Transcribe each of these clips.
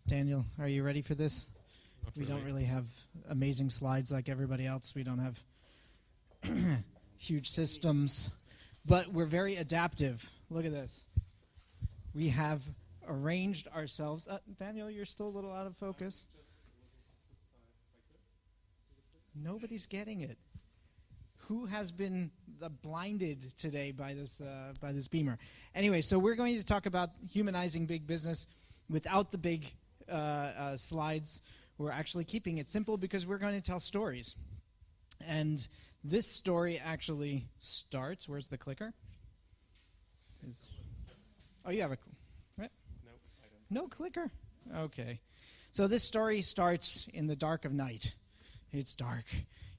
Daniel, are you ready for this? We don't really have amazing slides like everybody else. We don't have huge systems, but we're very adaptive. Look at this. We have arranged ourselves. Daniel, you're still a little out of focus. Nobody's getting it. Who has been blinded today by this beamer? Anyway, so we're going to talk about humanizing big business without the big slides. We're actually keeping it simple because we're going to tell stories. And this story actually starts. Where's the clicker? Oh, you have a right? No, I don't. No clicker? Okay. So this story starts in the dark of night. It's dark.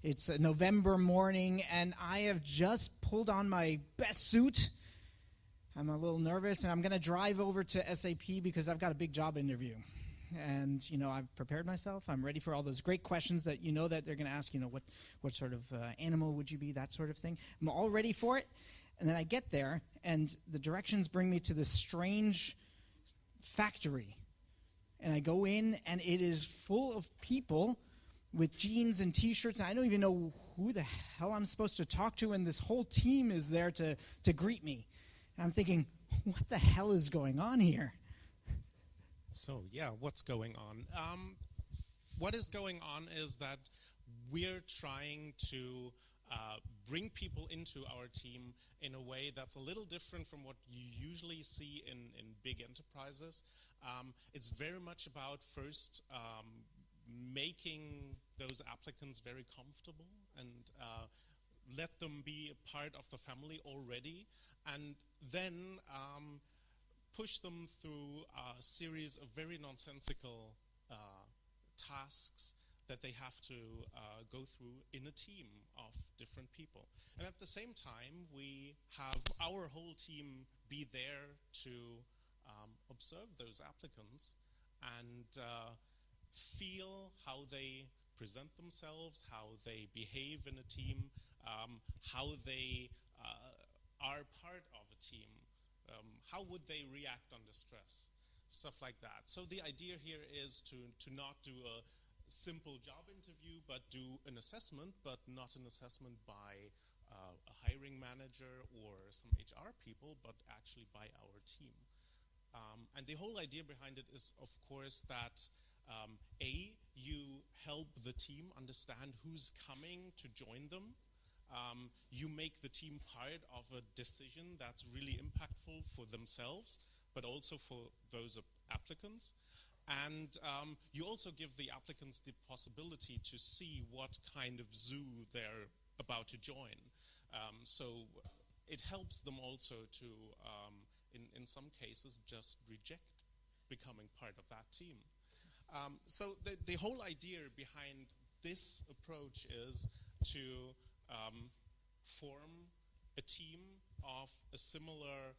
It's a November morning, and I have just pulled on my best suit. I'm a little nervous, and I'm going to drive over to SAP because I've got a big job interview. And, I've prepared myself. I'm ready for all those great questions that that they're going to ask, what sort of animal would you be, that sort of thing. I'm all ready for it. And then I get there, and the directions bring me to this strange factory. And I go in, and it is full of people with jeans and T-shirts, and I don't even know who the hell I'm supposed to talk to, and this whole team is there to greet me. And I'm thinking, what the hell is going on here? So, what's going on? What is going on is that we're trying to bring people into our team in a way that's a little different from what you usually see in big enterprises. It's very much about first making those applicants very comfortable and let them be a part of the family already, and then push them through a series of very nonsensical tasks that they have to go through in a team of different people. And at the same time, we have our whole team be there to observe those applicants and feel how they present themselves, how they behave in a team, how they are part of a team, how would they react under stress, stuff like that. So the idea here is to not do a simple job interview, but do an assessment, but not an assessment by a hiring manager or some HR people, but actually by our team. And the whole idea behind it is, of course, that you help the team understand who's coming to join them. You make the team part of a decision that's really impactful for themselves, but also for those applicants. And you also give the applicants the possibility to see what kind of zoo they're about to join. So it helps them also to, in some cases, just reject becoming part of that team. So the whole idea behind this approach is to form a team of a similar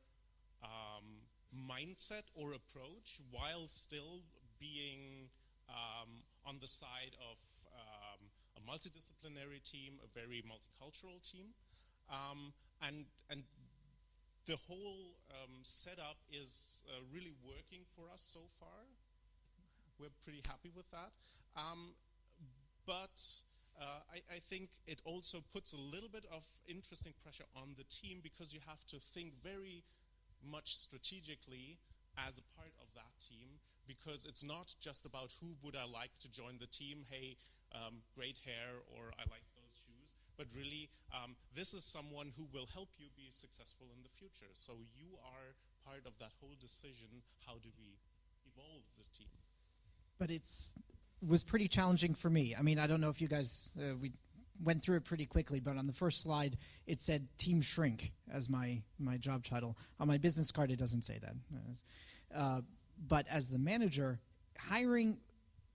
mindset or approach while still being on the side of a multidisciplinary team, a very multicultural team. And the whole setup is really working for us so far. We're pretty happy with that. But I think it also puts a little bit of interesting pressure on the team because you have to think very much strategically as a part of that team, because it's not just about who would I like to join the team, hey, great hair, or I like those shoes, but really this is someone who will help you be successful in the future. So you are part of that whole decision, how do we evolve the team? But was pretty challenging for me. I mean, I don't know if you guys, we went through it pretty quickly, but on the first slide, it said Team Shrink as my job title. On my business card, it doesn't say that. But as the manager, hiring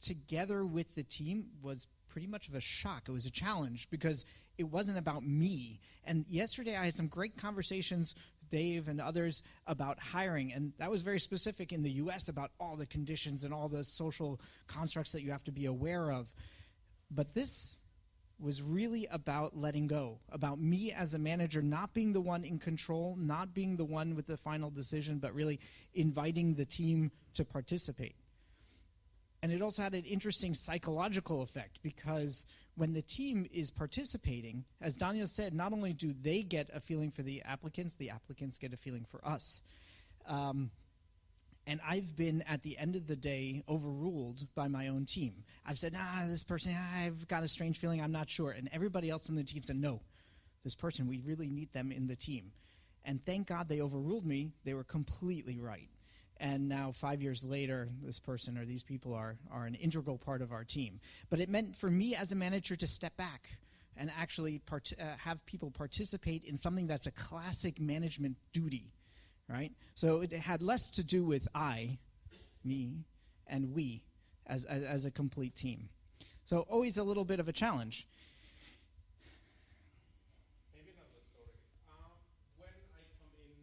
together with the team was pretty much of a shock. It was a challenge because it wasn't about me. And yesterday, I had some great conversations Dave and others about hiring, and that was very specific in the U.S. about all the conditions and all the social constructs that you have to be aware of. But this was really about letting go, about me as a manager not being the one in control, not being the one with the final decision, but really inviting the team to participate. And it also had an interesting psychological effect, because when the team is participating, as Daniel said, not only do they get a feeling for the applicants get a feeling for us. And I've been, at the end of the day, overruled by my own team. I've said, this person, I've got a strange feeling, I'm not sure. And everybody else in the team said, no, this person, we really need them in the team. And thank God they overruled me. They were completely right. And now, 5 years later, this person or these people are an integral part of our team. But it meant for me as a manager to step back and actually have people participate in something that's a classic management duty. Right? So it had less to do with me, and we as a complete team. So always a little bit of a challenge. Maybe another story. When I come in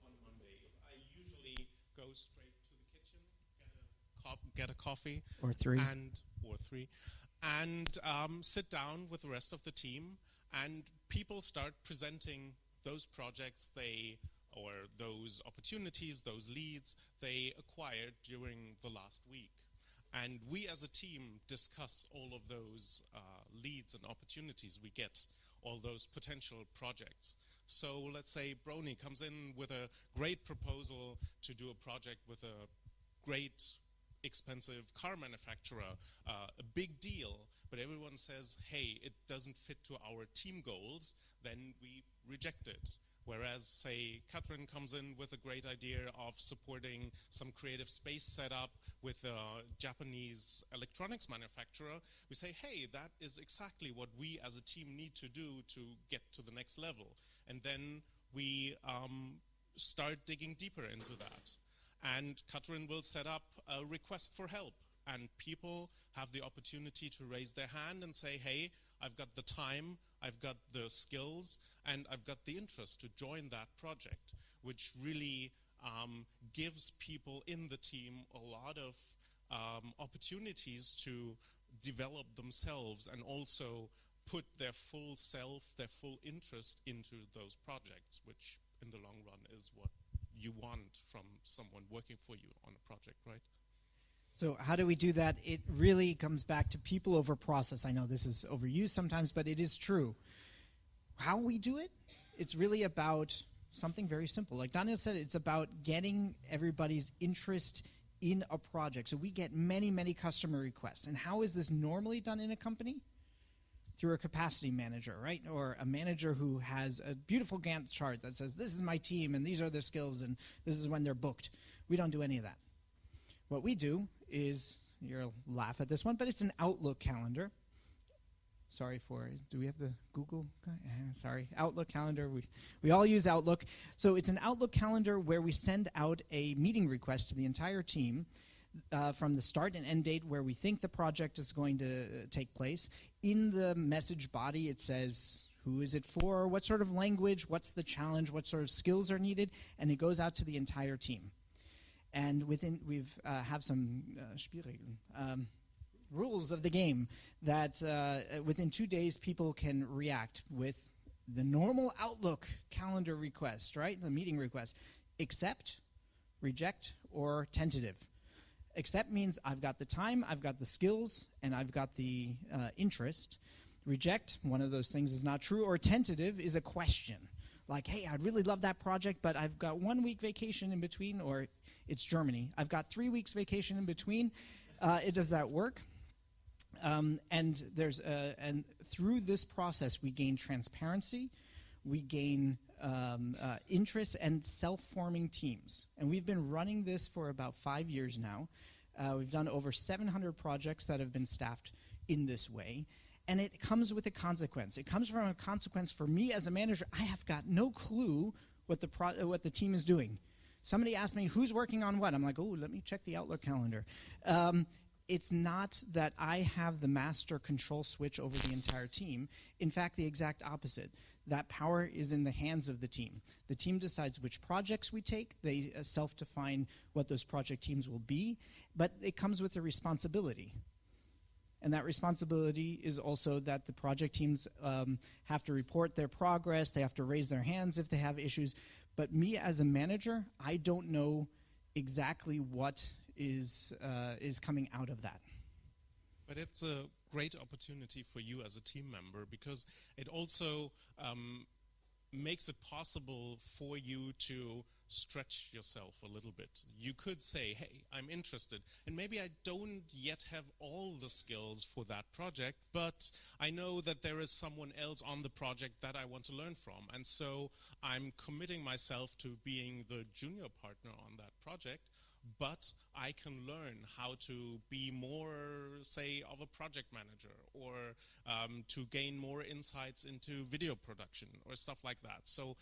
on Mondays, I usually go straight to the kitchen, get a coffee. Or three. And sit down with the rest of the team, and people start presenting those projects or those opportunities, those leads they acquired during the last week. And we as a team discuss all of those leads and opportunities we get, all those potential projects. So let's say Brony comes in with a great proposal to do a project with a great expensive car manufacturer, a big deal, but everyone says, hey, it doesn't fit to our team goals, then we reject it. Whereas, say, Katrin comes in with a great idea of supporting some creative space setup with a Japanese electronics manufacturer, we say, hey, that is exactly what we as a team need to do to get to the next level. And then we start digging deeper into that. And Katrin will set up a request for help. And people have the opportunity to raise their hand and say, hey, I've got the time, I've got the skills, and I've got the interest to join that project, which really gives people in the team a lot of opportunities to develop themselves and also put their full self, their full interest into those projects, which in the long run is what you want from someone working for you on a project, right? So how do we do that? It really comes back to people over process. I know this is overused sometimes, but it is true. How we do it, it's really about something very simple. Like Daniel said, it's about getting everybody's interest in a project. So we get many, many customer requests. And how is this normally done in a company? Through a capacity manager, right? Or a manager who has a beautiful Gantt chart that says, this is my team, and these are their skills, and this is when they're booked. We don't do any of that. What we do is, you'll laugh at this one, but it's an Outlook calendar. Do we have the Google? Sorry, Outlook calendar. We all use Outlook. So it's an Outlook calendar where we send out a meeting request to the entire team from the start and end date where we think the project is going to take place. In the message body, it says, who is it for? What sort of language? What's the challenge? What sort of skills are needed? And it goes out to the entire team. And we've have some Spielregeln, rules of the game that within 2 days people can react with the normal Outlook calendar request, right? The meeting request. Accept, reject, or tentative. Accept means I've got the time, I've got the skills, and I've got the interest. Reject, one of those things is not true, or tentative is a question. Like, hey, I'd really love that project, but I've got 1 week vacation in between, or it's Germany. I've got 3 weeks vacation in between. Does that work? And through this process, we gain transparency, we gain interest, and self-forming teams. And we've been running this for about 5 years now. We've done over 700 projects that have been staffed in this way. And it comes with a consequence. It comes from a consequence for me as a manager. I have got no clue what the team is doing. Somebody asked me, who's working on what? I'm like, oh, let me check the Outlook calendar. It's not that I have the master control switch over the entire team. In fact, the exact opposite. That power is in the hands of the team. The team decides which projects we take. They self-define what those project teams will be. But it comes with a responsibility. And that responsibility is also that the project teams have to report their progress. They have to raise their hands if they have issues. But me as a manager, I don't know exactly what is coming out of that. But it's a great opportunity for you as a team member, because it also makes it possible for you to stretch yourself a little bit. You could say, hey, I'm interested, and maybe I don't yet have all the skills for that project, but I know that there is someone else on the project that I want to learn from, and so I'm committing myself to being the junior partner on that project, but I can learn how to be more, say, of a project manager, or to gain more insights into video production or stuff like that. So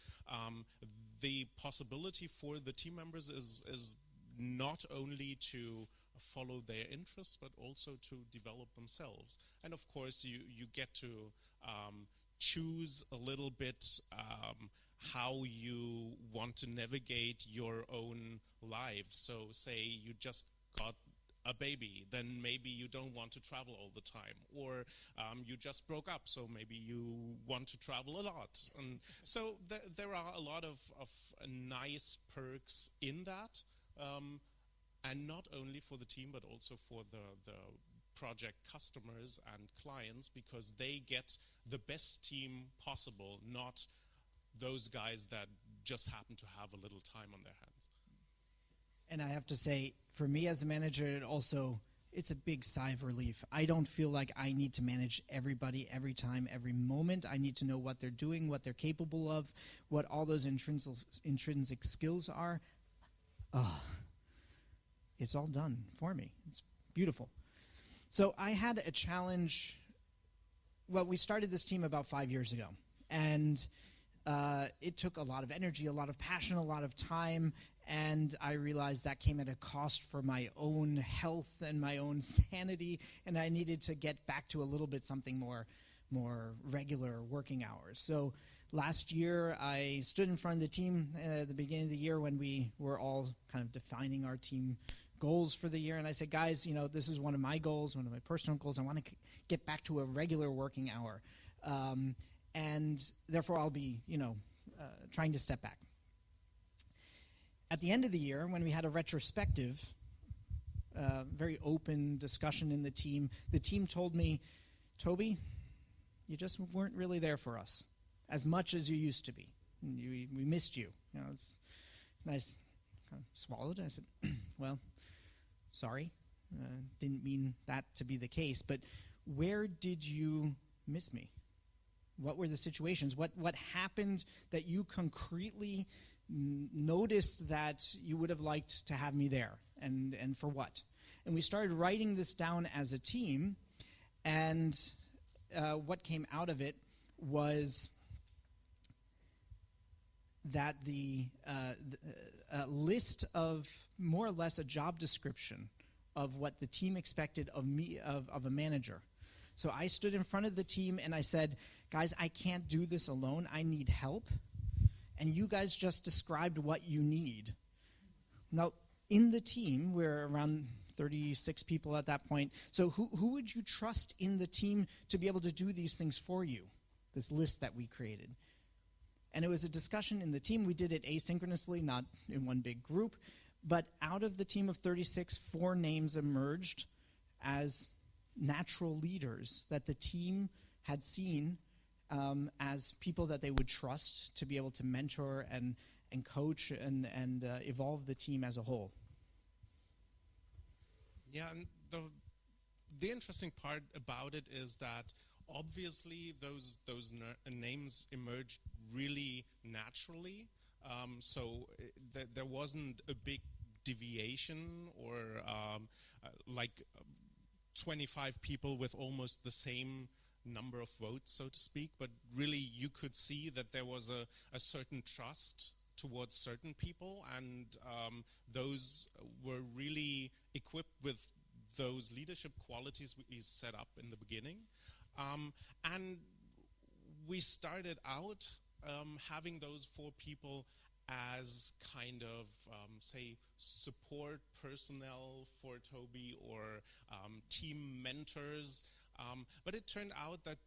the possibility for the team members is not only to follow their interests, but also to develop themselves. And of course, you get to choose a little bit how you want to navigate your own life. So say you just got a baby, then maybe you don't want to travel all the time, or you just broke up, so maybe you want to travel a lot. And so there are a lot of nice perks in that, and not only for the team, but also for the project customers and clients, because they get the best team possible, not those guys that just happen to have a little time on their hands. And I have to say, for me as a manager, it's a big sigh of relief. I don't feel like I need to manage everybody every time, every moment. I need to know what they're doing, what they're capable of, what all those intrinsic skills are. It's all done for me. It's beautiful. So I had a challenge. Well, we started this team about 5 years ago, and it took a lot of energy, a lot of passion, a lot of time, and I realized that came at a cost for my own health and my own sanity, and I needed to get back to a little bit something more regular working hours. So last year, I stood in front of the team at the beginning of the year when we were all kind of defining our team goals for the year, and I said, guys, this is one of my goals, one of my personal goals. I want to get back to a regular working hour. And therefore, I'll be, trying to step back. At the end of the year, when we had a retrospective, very open discussion in the team told me, Toby, you just weren't really there for us as much as you used to be. We missed you. It's nice. Kind of swallowed. I said, well, sorry. Didn't mean that to be the case. But where did you miss me? What were the situations? What happened that you concretely noticed that you would have liked to have me there, and for what? And we started writing this down as a team, and what came out of it was that the list of more or less a job description of what the team expected of me, of a manager. So I stood in front of the team and I said, guys, I can't do this alone. I need help. And you guys just described what you need. Now, in the team, we're around 36 people at that point. So who would you trust in the team to be able to do these things for you? This list that we created. And it was a discussion in the team. We did it asynchronously, not in one big group. But out of the team of 36, 4 names emerged as natural leaders that the team had seen as people that they would trust to be able to mentor and coach and evolve the team as a whole. Yeah, and the interesting part about it is that obviously those names emerged really naturally. So there wasn't a big deviation or like 25 people with almost the same number of votes, so to speak, but really you could see that there was a certain trust towards certain people, and those were really equipped with those leadership qualities we set up in the beginning. And we started out having those 4 people as kind of, say, support personnel for Toby or team mentors. But it turned out that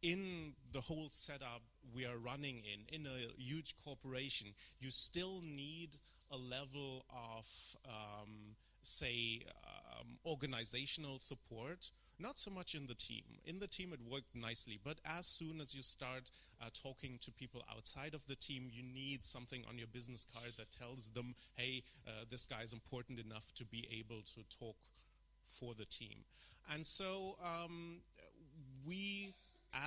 in the whole setup we are running in a huge corporation, you still need a level of say, organizational support. Not so much in the team. In the team it worked nicely, but as soon as you start talking to people outside of the team, you need something on your business card that tells them, hey, this guy is important enough to be able to talk for the team. And so we,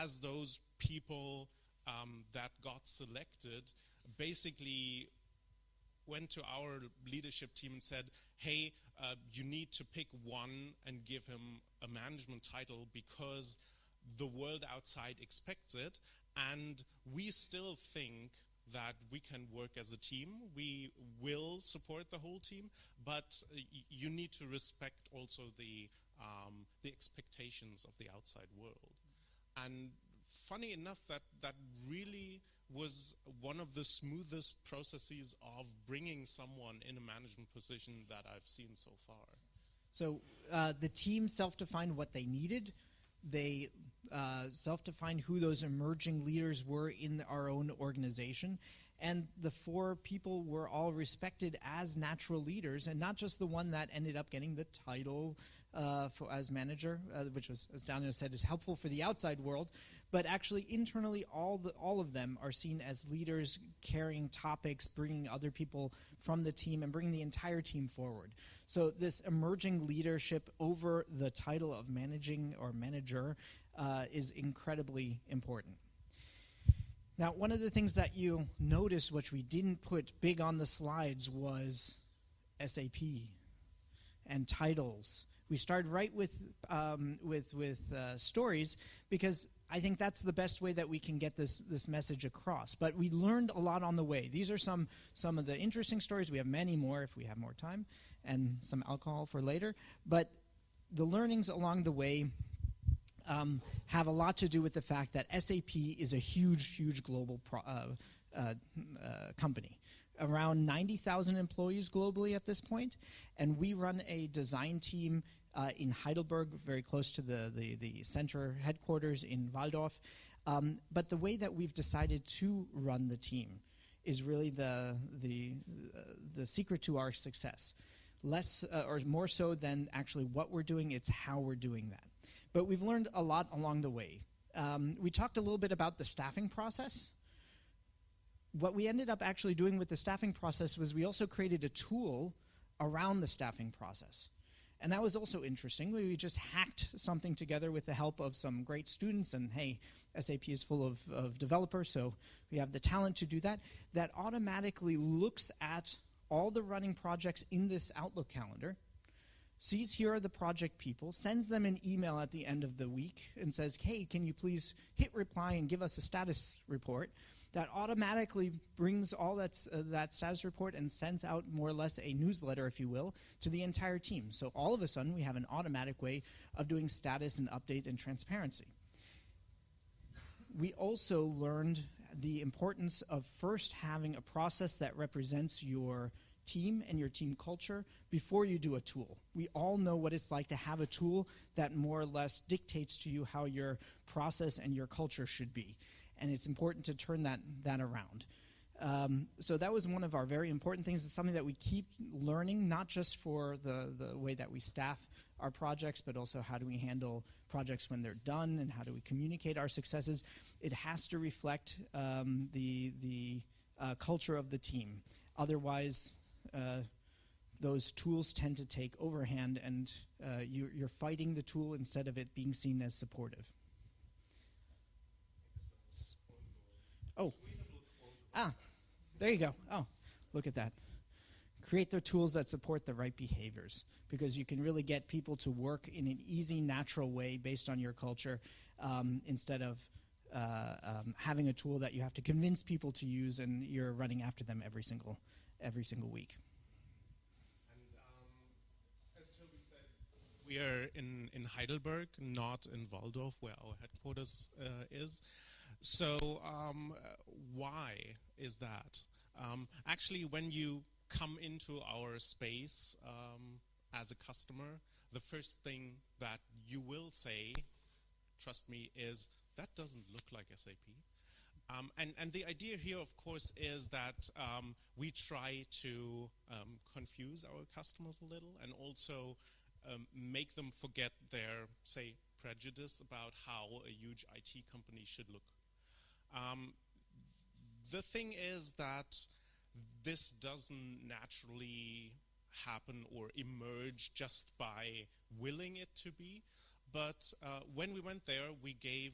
as those people that got selected, basically went to our leadership team and said, hey, you need to pick one and give him a management title because the world outside expects it, and we still think that we can work as a team. We will support the whole team, but you need to respect also the expectations of the outside world. And funny enough, that really was one of the smoothest processes of bringing someone in a management position that I've seen so far. So the team self-defined what they needed. They self-defined who those emerging leaders were in our own organization. And the 4 people were all respected as natural leaders, and not just the one that ended up getting the title as manager, which was, as Daniel said, is helpful for the outside world, but actually internally all of them are seen as leaders carrying topics, bringing other people from the team and bringing the entire team forward. So this emerging leadership over the title of managing or manager is incredibly important. Now, one of the things that you notice, which we didn't put big on the slides, was SAP and titles. We started right with stories because I think that's the best way that we can get this message across. But we learned a lot on the way. These are some of the interesting stories. We have many more if we have more time, and some alcohol for later. But the learnings along the way have a lot to do with the fact that SAP is a huge global company. Around 90,000 employees globally at this point, and we run a design team in Heidelberg, very close to the center headquarters in Walldorf. But the way that we've decided to run the team is really the secret to our success. Less or more so than actually what we're doing, it's how we're doing that. But we've learned a lot along the way. We talked a little bit about the staffing process. What we ended up actually doing with the staffing process was we also created a tool around the staffing process. And that was also interesting. We just hacked something together with the help of some great students, and hey, SAP is full of developers, so we have the talent to do that. That automatically looks at all the running projects in this Outlook calendar, sees here are the project people, sends them an email at the end of the week and says, hey, can you please hit reply and give us a status report? That automatically brings all that status report and sends out more or less a newsletter, if you will, to the entire team. So all of a sudden, we have an automatic way of doing status and update and transparency. We also learned the importance of first having a process that represents your team and your team culture before you do a tool. We all know what it's like to have a tool that more or less dictates to you how your process and your culture should be. And it's important to turn that around. So that was one of our very important things. It's something that we keep learning, not just for the way that we staff our projects, but also how do we handle projects when they're done and how do we communicate our successes. It has to reflect the culture of the team. Otherwise, those tools tend to take overhand, and you're fighting the tool instead of it being seen as supportive. Oh, there you go. Oh, look at that. Create the tools that support the right behaviors, because you can really get people to work in an easy, natural way based on your culture, instead of having a tool that you have to convince people to use and you're running after them every single week. And as Toby said, we are in Heidelberg, not in Walldorf, where our headquarters is. So why is that? Actually, when you come into our space as a customer, the first thing that you will say, trust me, is that doesn't look like SAP. And the idea here, of course, is that we try to confuse our customers a little and also make them forget their, say, prejudice about how a huge IT company should look. The thing is that this doesn't naturally happen or emerge just by willing it to be, but when we went there, we gave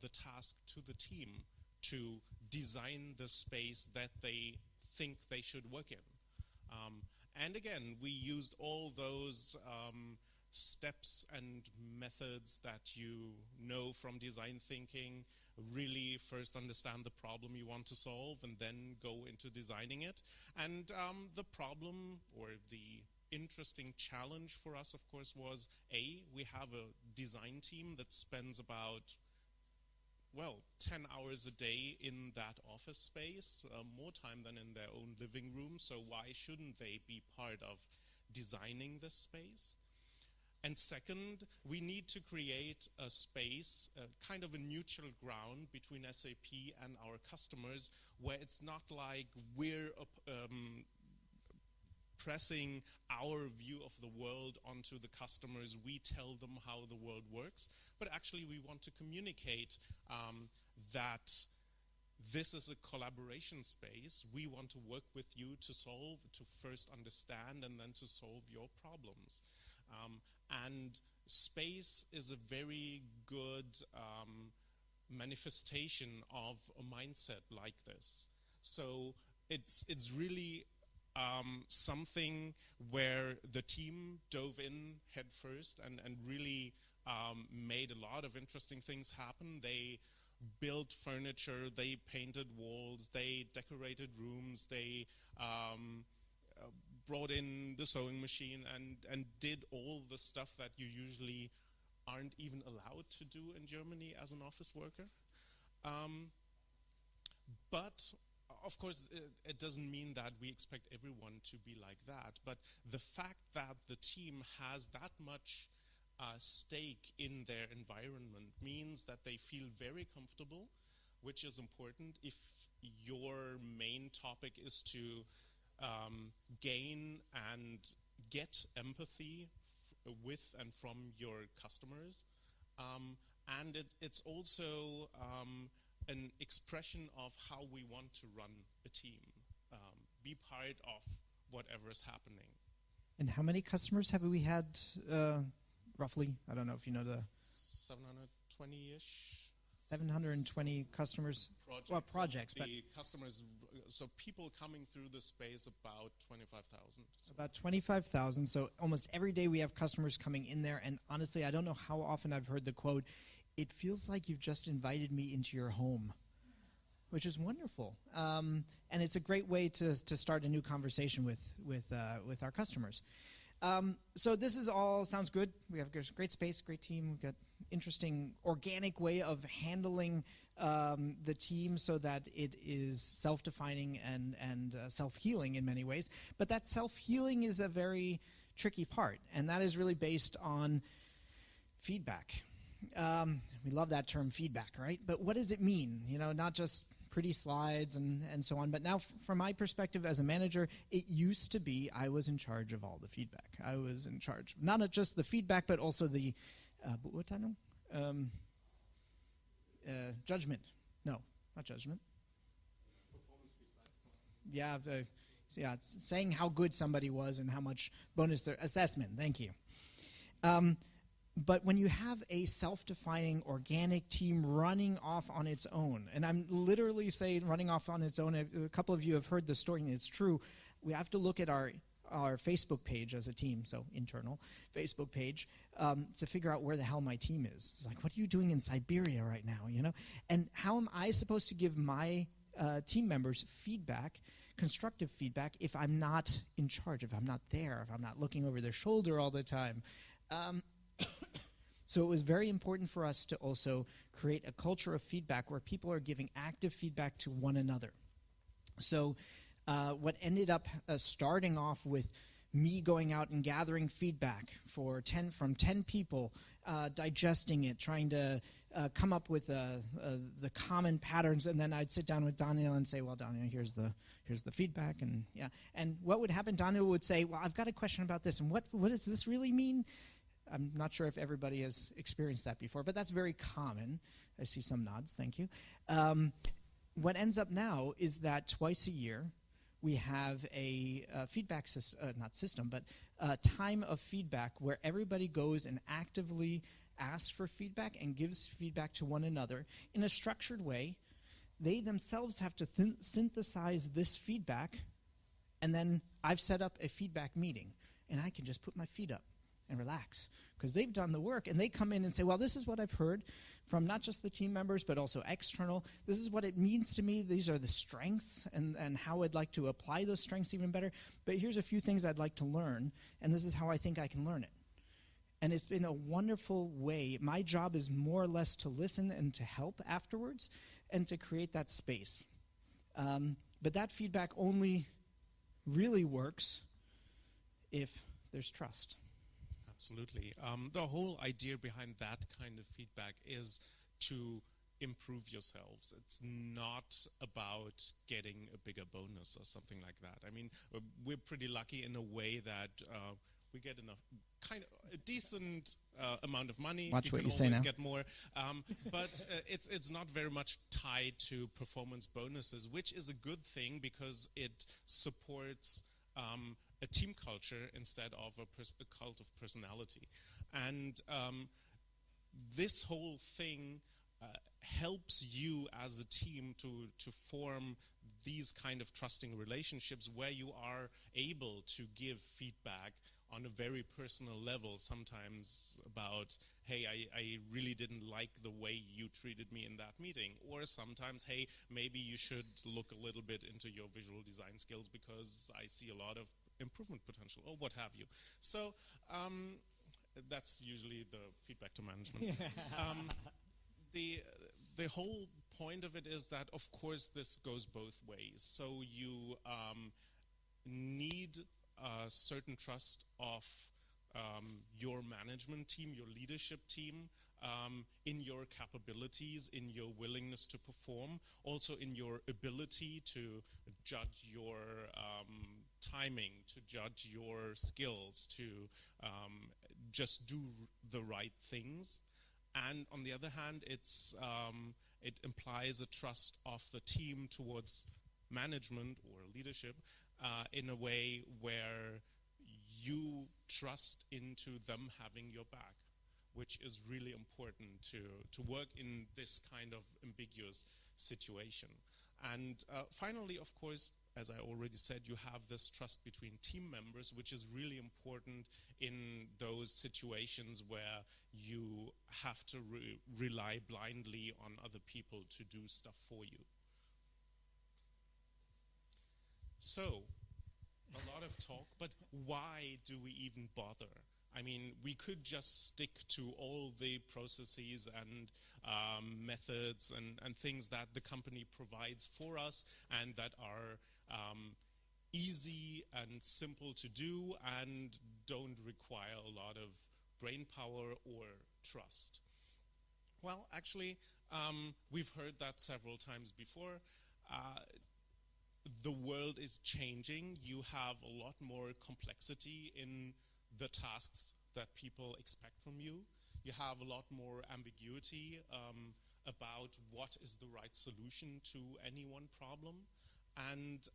the task to the team to design the space that they think they should work in. And again, we used all those steps and methods that you know from design thinking. Really first understand the problem you want to solve and then go into designing it. And the problem or the interesting challenge for us, of course, was we have a design team that spends about 10 hours a day in that office space, more time than in their own living room, so why shouldn't they be part of designing this space? And second, we need to create a space, kind of a neutral ground between SAP and our customers, where it's not like we're pressing our view of the world onto the customers. We tell them how the world works, but actually we want to communicate that this is a collaboration space. We want to work with you to first understand and then to solve your problems. And space is a very good manifestation of a mindset like this. So it's really something where the team dove in head first and really made a lot of interesting things happen. They built furniture, they painted walls, they decorated rooms, they brought in the sewing machine and did all the stuff that you usually aren't even allowed to do in Germany as an office worker. But of course, it doesn't mean that we expect everyone to be like that. But the fact that the team has that much stake in their environment means that they feel very comfortable, which is important. If your main topic is to gain and get empathy with and from your customers, and it's also an expression of how we want to run a team, be part of whatever is happening. And how many customers have we had, roughly? I don't know if you know the... 720-ish. 720 customers. Projects. So the customers, so people coming through the space, about 25,000. So. About 25,000. So almost every day we have customers coming in there. And honestly, I don't know how often I've heard the quote, "It feels like you've just invited me into your home," which is wonderful. And it's a great way to start a new conversation with our customers. So this is all sounds good. We have great space, great team. We've got interesting organic way of handling the team so that it is self-defining and self-healing in many ways. But that self-healing is a very tricky part, and that is really based on feedback. We love that term feedback, right? But what does it mean? You know, not just pretty slides and so on. But now from my perspective as a manager, it used to be I was in charge of all the feedback. I was in charge, not just the feedback, but also the, judgment. No, not judgment. Performance feedback. Yeah, it's saying how good somebody was and how much bonus their assessment. Thank you. But when you have a self-defining organic team running off on its own, and I'm literally saying running off on its own, a couple of you have heard the story, and it's true. We have to look at our Facebook page as a team, so internal Facebook page, to figure out where the hell my team is. It's like, what are you doing in Siberia right now, you know? And how am I supposed to give my team members feedback, constructive feedback, if I'm not in charge, if I'm not there, if I'm not looking over their shoulder all the time? So it was very important for us to also create a culture of feedback where people are giving active feedback to one another. So what ended up starting off with me going out and gathering feedback from 10 people, digesting it, trying to come up with the common patterns, and then I'd sit down with Daniel and say, well, Daniel, here's the feedback, and what would happen? Daniel would say, well, I've got a question about this, and what does this really mean? I'm not sure if everybody has experienced that before, but that's very common. I see some nods, thank you. What ends up now is that twice a year we have a feedback time of feedback where everybody goes and actively asks for feedback and gives feedback to one another in a structured way. They themselves have to synthesize this feedback, and then I've set up a feedback meeting, and I can just put my feet up and relax, because they've done the work, and they come in and say, well, this is what I've heard from not just the team members, but also external. This is what it means to me. These are the strengths and how I'd like to apply those strengths even better. But here's a few things I'd like to learn, and this is how I think I can learn it. And it's been a wonderful way. My job is more or less to listen and to help afterwards and to create that space. But that feedback only really works if there's trust. Absolutely. The whole idea behind that kind of feedback is to improve yourselves. It's not about getting a bigger bonus or something like that. I mean, we're pretty lucky in a way that we get a decent amount of money. Watch what you can say always now. get more, but it's not very much tied to performance bonuses, which is a good thing because it supports a team culture instead of a cult of personality. And this whole thing helps you as a team to form these kind of trusting relationships where you are able to give feedback on a very personal level, sometimes about, hey, I really didn't like the way you treated me in that meeting. Or sometimes, hey, maybe you should look a little bit into your visual design skills because I see a lot of improvement potential, or what have you. So that's usually the feedback to management. The whole point of it is that, of course, this goes both ways. So you need a certain trust of your management team, your leadership team, in your capabilities, in your willingness to perform, also in your ability to judge your timing, to judge your skills, to just do the right things. And on the other hand, it implies a trust of the team towards management or leadership in a way where you trust into them having your back, which is really important to work in this kind of ambiguous situation. And finally, of course, as I already said, you have this trust between team members, which is really important in those situations where you have to rely blindly on other people to do stuff for you. So, a lot of talk, but why do we even bother? I mean, we could just stick to all the processes and methods and things that the company provides for us and that are easy and simple to do and don't require a lot of brain power or trust. Well, actually, we've heard that several times before. The world is changing. You have a lot more complexity in the tasks that people expect from you. You have a lot more ambiguity about what is the right solution to any one problem. And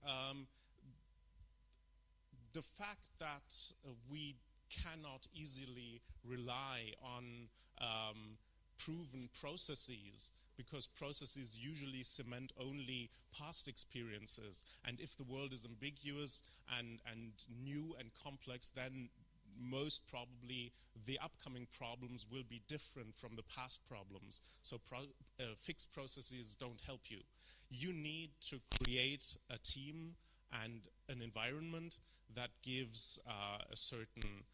the fact that we cannot easily rely on proven processes, because processes usually cement only past experiences, and if the world is ambiguous and new and complex, then most probably the upcoming problems will be different from the past problems. So fixed processes don't help you. You need to create a team and an environment that gives a certain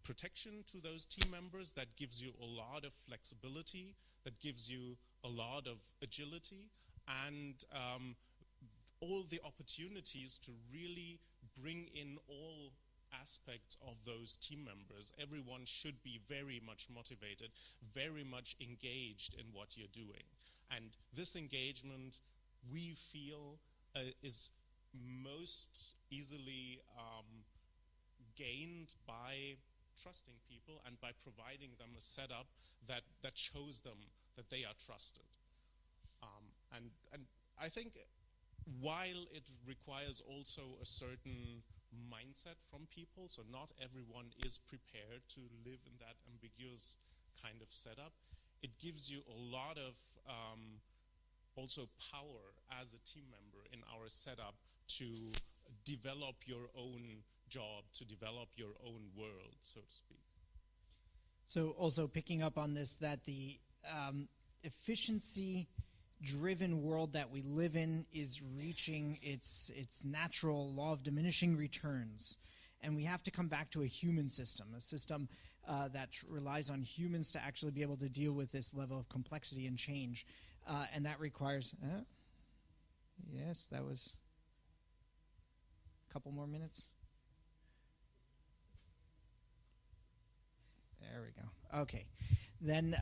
protection to those team members, that gives you a lot of flexibility, that gives you a lot of agility, and all the opportunities to really bring in all aspects of those team members. Everyone should be very much motivated, very much engaged in what you're doing. And this engagement, we feel, is most easily gained by trusting people and by providing them a setup that shows them that they are trusted. And I think while it requires also a certain mindset from people, so not everyone is prepared to live in that ambiguous kind of setup, it gives you a lot of also power as a team member in our setup to develop your own job, to develop your own world, so to speak. So also picking up on this, that the efficiency-driven world that we live in is reaching its natural law of diminishing returns. And we have to come back to a human system, a system that relies on humans to actually be able to deal with this level of complexity and change. And that requires, yes, that was a couple more minutes. There we go. Okay. Then,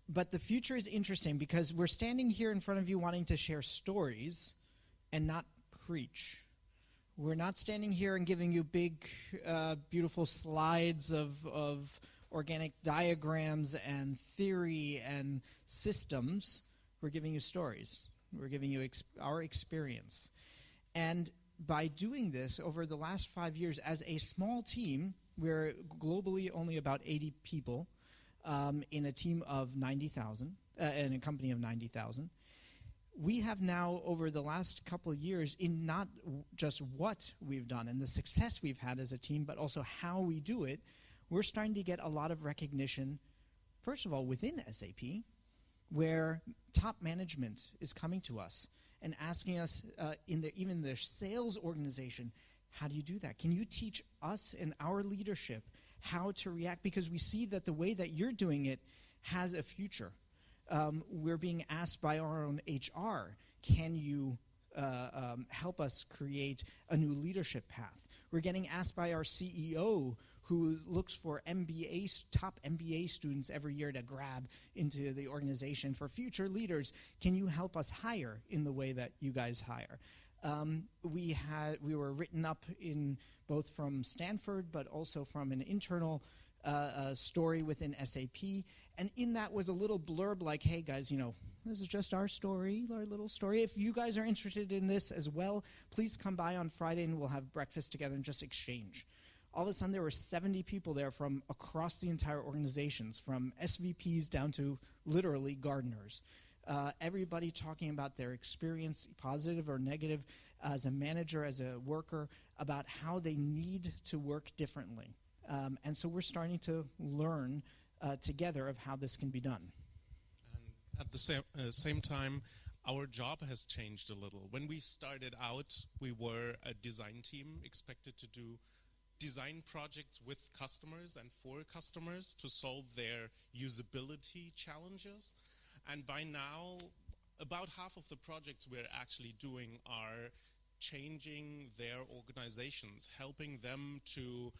but the future is interesting because we're standing here in front of you wanting to share stories and not preach. We're not standing here and giving you big, beautiful slides of organic diagrams and theory and systems. We're giving you stories. We're giving you our experience. And by doing this over the last 5 years as a small team, we're globally only about 80 people in a team of 90,000, in a company of 90,000. We have now, over the last couple of years, in not just what we've done and the success we've had as a team, but also how we do it, we're starting to get a lot of recognition, first of all, within SAP, where top management is coming to us and asking us, even their sales organization, how do you do that? Can you teach us and our leadership how to react? Because we see that the way that you're doing it has a future. We're being asked by our own HR, can you help us create a new leadership path? We're getting asked by our CEO, who looks for top MBA students every year to grab into the organization for future leaders. Can you help us hire in the way that you guys hire? We were written up in both from Stanford, but also from an internal story within SAP. And in that was a little blurb like, hey guys, this is just our story, our little story. If you guys are interested in this as well, please come by on Friday and we'll have breakfast together and just exchange. All of a sudden there were 70 people there from across the entire organizations, from SVPs down to literally gardeners. Everybody talking about their experience, positive or negative, as a manager, as a worker, about how they need to work differently. And so we're starting to learn together of how this can be done. And at the same time, our job has changed a little. When we started out, we were a design team expected to do design projects with customers and for customers to solve their usability challenges. And by now, about half of the projects we're actually doing are changing their organizations, helping them to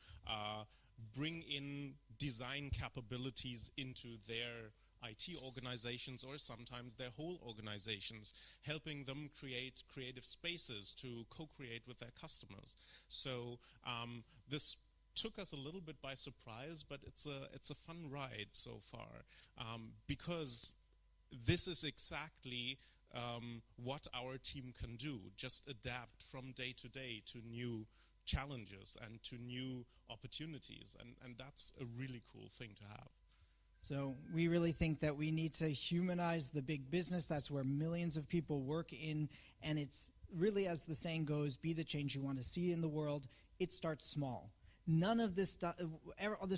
bring in design capabilities into their IT organizations or sometimes their whole organizations, helping them create creative spaces to co-create with their customers. So this took us a little bit by surprise, but it's a fun ride so far, because this is exactly what our team can do, just adapt from day to day to new challenges and to new opportunities, and that's a really cool thing to have. So we really think that we need to humanize the big business. That's where millions of people work in, and it's really, as the saying goes, be the change you want to see in the world. It starts small. None of this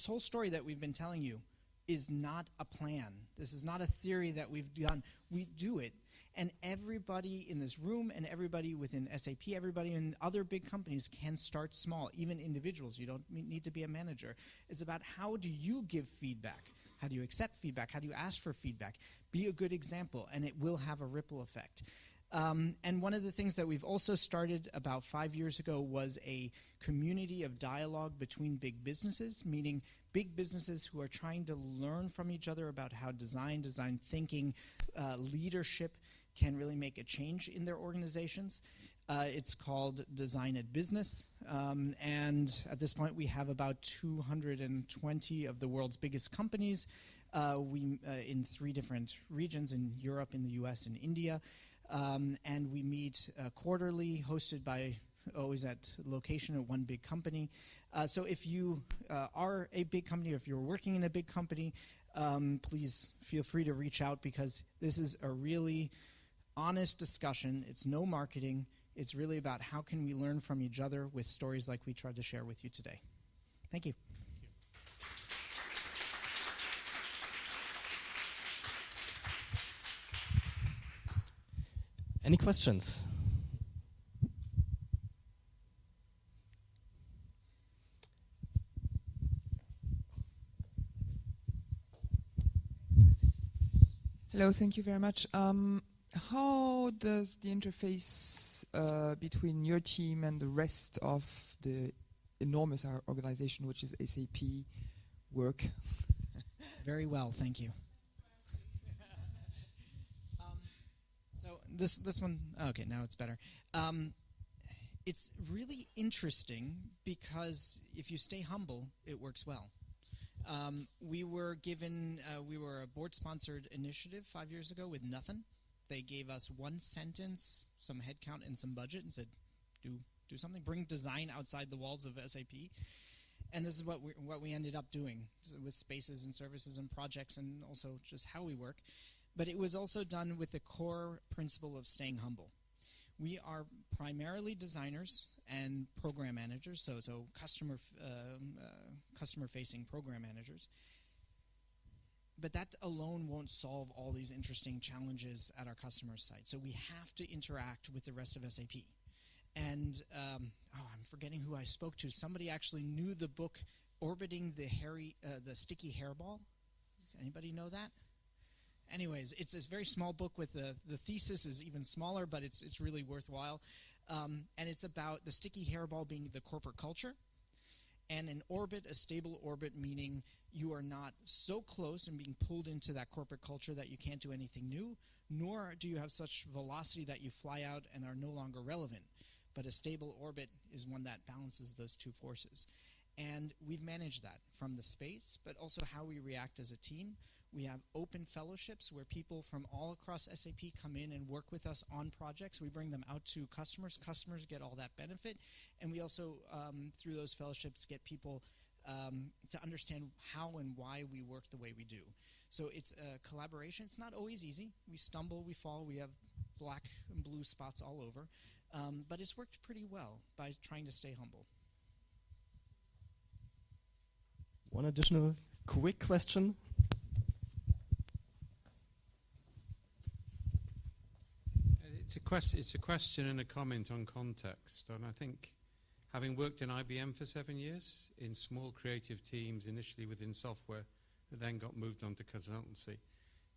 whole story that we've been telling you is not a plan. This is not a theory that we've done. We do it. And everybody in this room and everybody within SAP, everybody in other big companies can start small, even individuals. You don't need to be a manager. It's about how do you give feedback? How do you accept feedback? How do you ask for feedback? Be a good example, and it will have a ripple effect. And one of the things that we've also started about 5 years ago was a community of dialogue between big businesses, meaning big businesses who are trying to learn from each other about how design thinking, leadership can really make a change in their organizations. It's called Design at Business, and at this point we have about 220 of the world's biggest companies in 3 different regions, in Europe, in the US, and India. And we meet quarterly, hosted by always at location at one big company. So if you are a big company, or if you're working in a big company, please feel free to reach out, because this is a really honest discussion. It's no marketing. It's really about how can we learn from each other with stories like we tried to share with you today. Thank you. Any questions? Hello, thank you very much. How does the interface between your team and the rest of the enormous organization, which is SAP, work? Very well, thank you. So this one, okay, now it's better. It's really interesting because if you stay humble, it works well. We were a board-sponsored initiative 5 years ago with nothing. They gave us 1 sentence, some headcount, and some budget, and said, do something. Bring design outside the walls of SAP. And this is what we ended up doing with spaces and services and projects, and also just how we work. But it was also done with the core principle of staying humble. We are primarily designers and program managers, so customer-facing program managers. But that alone won't solve all these interesting challenges at our customer's site. So we have to interact with the rest of SAP. And I'm forgetting who I spoke to. Somebody actually knew the book Orbiting the Sticky Hairball. Does anybody know that? Anyways, it's this very small book with the thesis is even smaller, but it's really worthwhile. And it's about the sticky hairball being the corporate culture, and an orbit, a stable orbit, meaning you are not so close and being pulled into that corporate culture that you can't do anything new, nor do you have such velocity that you fly out and are no longer relevant. But a stable orbit is one that balances those two forces. And we've managed that from the space, but also how we react as a team. We have open fellowships where people from all across SAP come in and work with us on projects. We bring them out to customers. Customers get all that benefit. And we also, through those fellowships, get people to understand how and why we work the way we do. So it's a collaboration. It's not always easy. We stumble, we fall, we have black and blue spots all over. But it's worked pretty well by trying to stay humble. One additional quick question. It's a question and a comment on context. And I think, having worked in IBM for 7 years, in small creative teams, initially within software, that then got moved on to consultancy,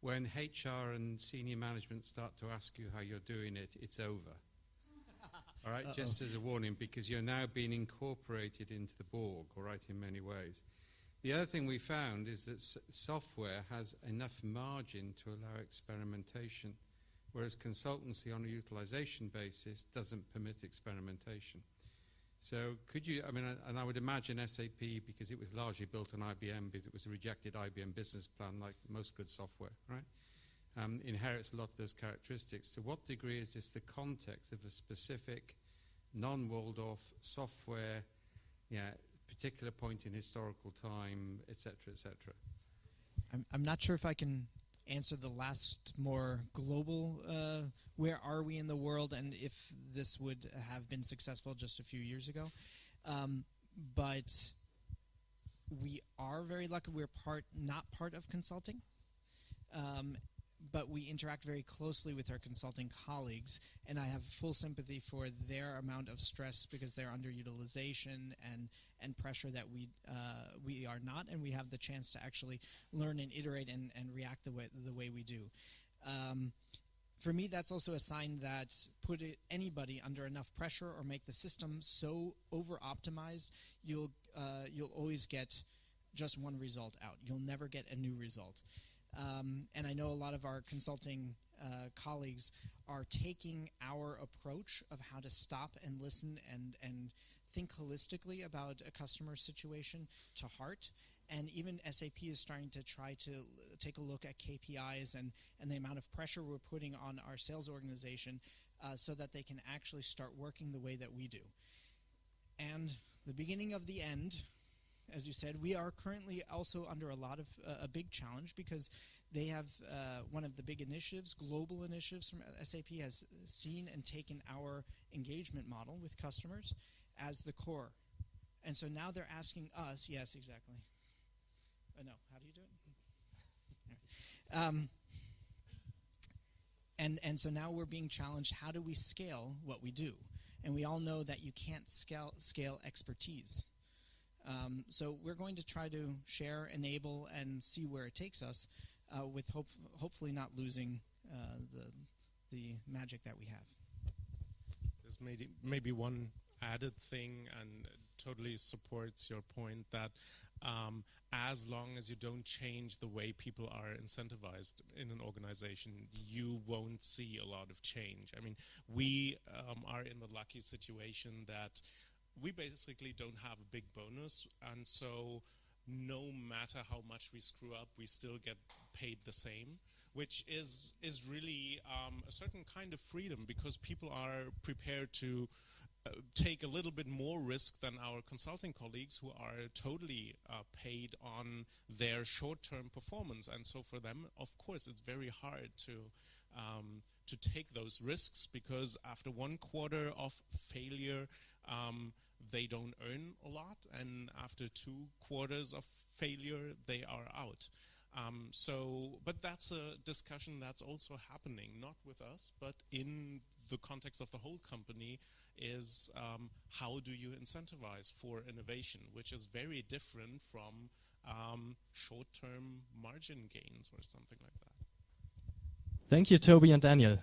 when HR and senior management start to ask you how you're doing it, it's over. All right, just as a warning, because you're now being incorporated into the Borg, all right, in many ways. The other thing we found is that software has enough margin to allow experimentation, whereas consultancy on a utilization basis doesn't permit experimentation. So could you, and I would imagine SAP, because it was largely built on IBM, because it was a rejected IBM business plan like most good software, right? Inherits a lot of those characteristics. To what degree is this the context of a specific non-Waldorf software, particular point in historical time, et cetera, et cetera? I'm not sure if I can answer the last more global, where are we in the world, and if this would have been successful just a few years ago. But we are very lucky. We're not part of consulting, but we interact very closely with our consulting colleagues, and I have full sympathy for their amount of stress because they're underutilization and pressure that we are not, and we have the chance to actually learn and iterate and react the way we do. for me, that's also a sign that anybody under enough pressure or make the system so over-optimized, you'll always get just one result out. You'll never get a new result. And I know a lot of our consulting colleagues are taking our approach of how to stop and listen and think holistically about a customer situation to heart. And even SAP is starting to try to take a look at KPIs and the amount of pressure we're putting on our sales organization so that they can actually start working the way that we do. And the beginning of the end, as you said, we are currently also under a big challenge because they have one of the big initiatives, global initiatives from SAP, has seen and taken our engagement model with customers as the core. And so now they're asking us, yes, exactly. No, how do you do it? And so now we're being challenged, how do we scale what we do? And we all know that you can't scale expertise. So we're going to try to share, enable, and see where it takes us with hopefully not losing the magic that we have. There's maybe one added thing, and totally supports your point that as long as you don't change the way people are incentivized in an organization, you won't see a lot of change. I mean, we are in the lucky situation that we basically don't have a big bonus, and so no matter how much we screw up, we still get paid the same, which is really a certain kind of freedom, because people are prepared to take a little bit more risk than our consulting colleagues, who are totally paid on their short-term performance. And so for them, of course, it's very hard to take those risks, because after one quarter of failure, they don't earn a lot, and after 2 quarters of failure, they are out. But that's a discussion that's also happening, not with us, but in the context of the whole company, is how do you incentivize for innovation, which is very different from short-term margin gains or something like that. Thank you, Toby and Daniel.